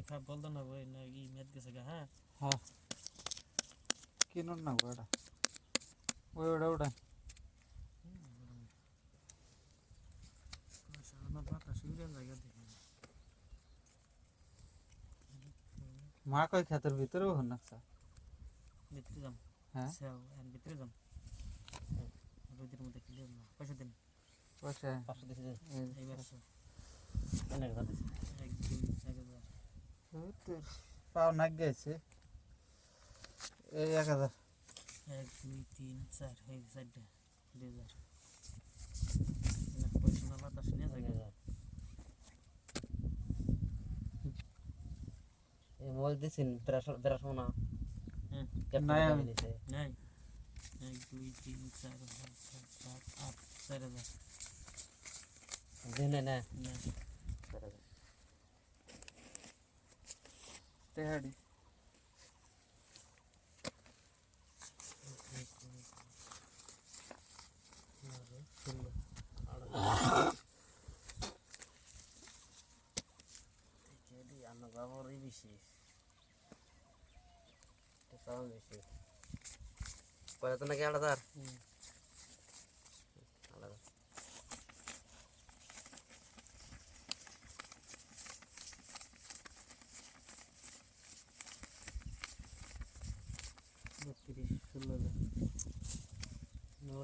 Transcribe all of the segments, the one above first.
খারাপ বলতো না ভাই না কি মেদ গেছে গা হ্যাঁ হ্যাঁ কিনুন না ওটা ওটা সামনে বাতাস উড়ে জায়গা দেখি মা কই ক্ষেতের ভিতরেও হন না ভিতরে যাম হ্যাঁ সেও এর ভিতরে যাম রোদের মধ্যে ক্লিয়ার না পয়সা দিন পয়সা 500 দিছি যে এই 500 অনেক কথা দিছি 1 2 1000 তোর পাও নাক গেছে এই 1000 1 2 3 4 এই 4টা 2000 না পয়সা না বাতাস নিয়ে জায়গা এই মোবাইল দিছেন দেড়শো না হ্যাঁ নাই আমি নিছে নাই 1 2 3 4 5 7 8 4000 দিন না না তেহাড়ি আমার বাবারই বেশি সব বেশি পরে তো নাকি আলাদা আলাদা বত্রিশ 16,000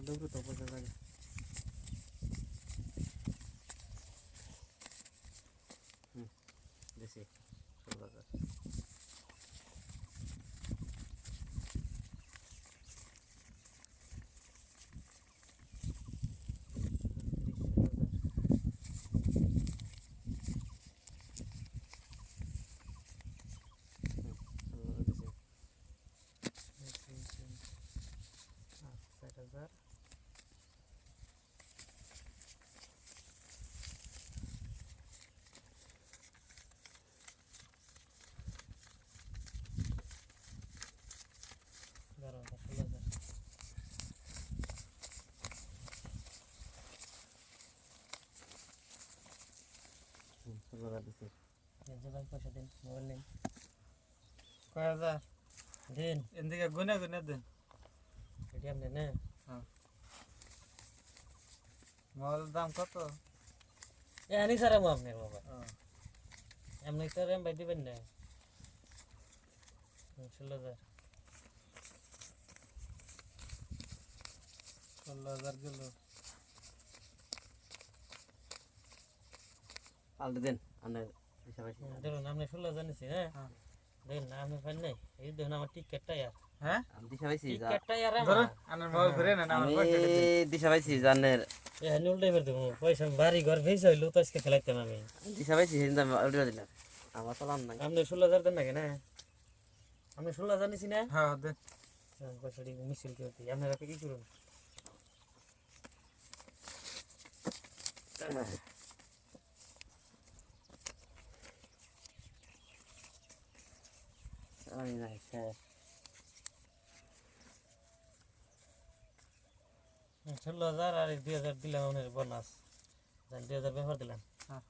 দেবো তো পয়সা লাগে বেশি 16,000 60,000 16,000 দিছি পয়সা দিন মোবাইল নেই কয় হাজার দিন এদিকে গুনে গুনে দেন এটিএম নেই না মোবাইলের দাম কত এনি স্যার আপনার বাবা এমনি স্যার এম ভাই দিবেন না 16,000 16,000 গেল পাল্টে দেন আপনার হিসাবে দেখুন আপনি 16,000 নিছি হ্যাঁ দেখুন না আপনি পাই নাই এই দেখুন আমার টিকেটটা ইয়ার হ্যাঁ আমি দিশা পাইছি টিকেটটা ইয়ার ধরুন আমার মোবাইল ঘুরে নেন আমার আমি পয়সা দিন দিশা পাইছি জানের এ নুল ড্রাইভার দেবো পয়সা বাড়ি ঘর ভেসে হইলো তো আজকে খেলাইতাম আমি দিশা পাইছি সেদিন আমি উল্টে দিলাম আমার চালান নাই আপনি 16,000 দেন নাকি না আপনি 16,000 নিছি না হ্যাঁ দেন পয়সা দিয়ে মিছিল করতে আপনারা কি করুন চালানি নাই শেষ 16,000 আর 2,000 দিলাম ওনের বোনাস 2,000 ব্যবহার দিলাম হ্যাঁ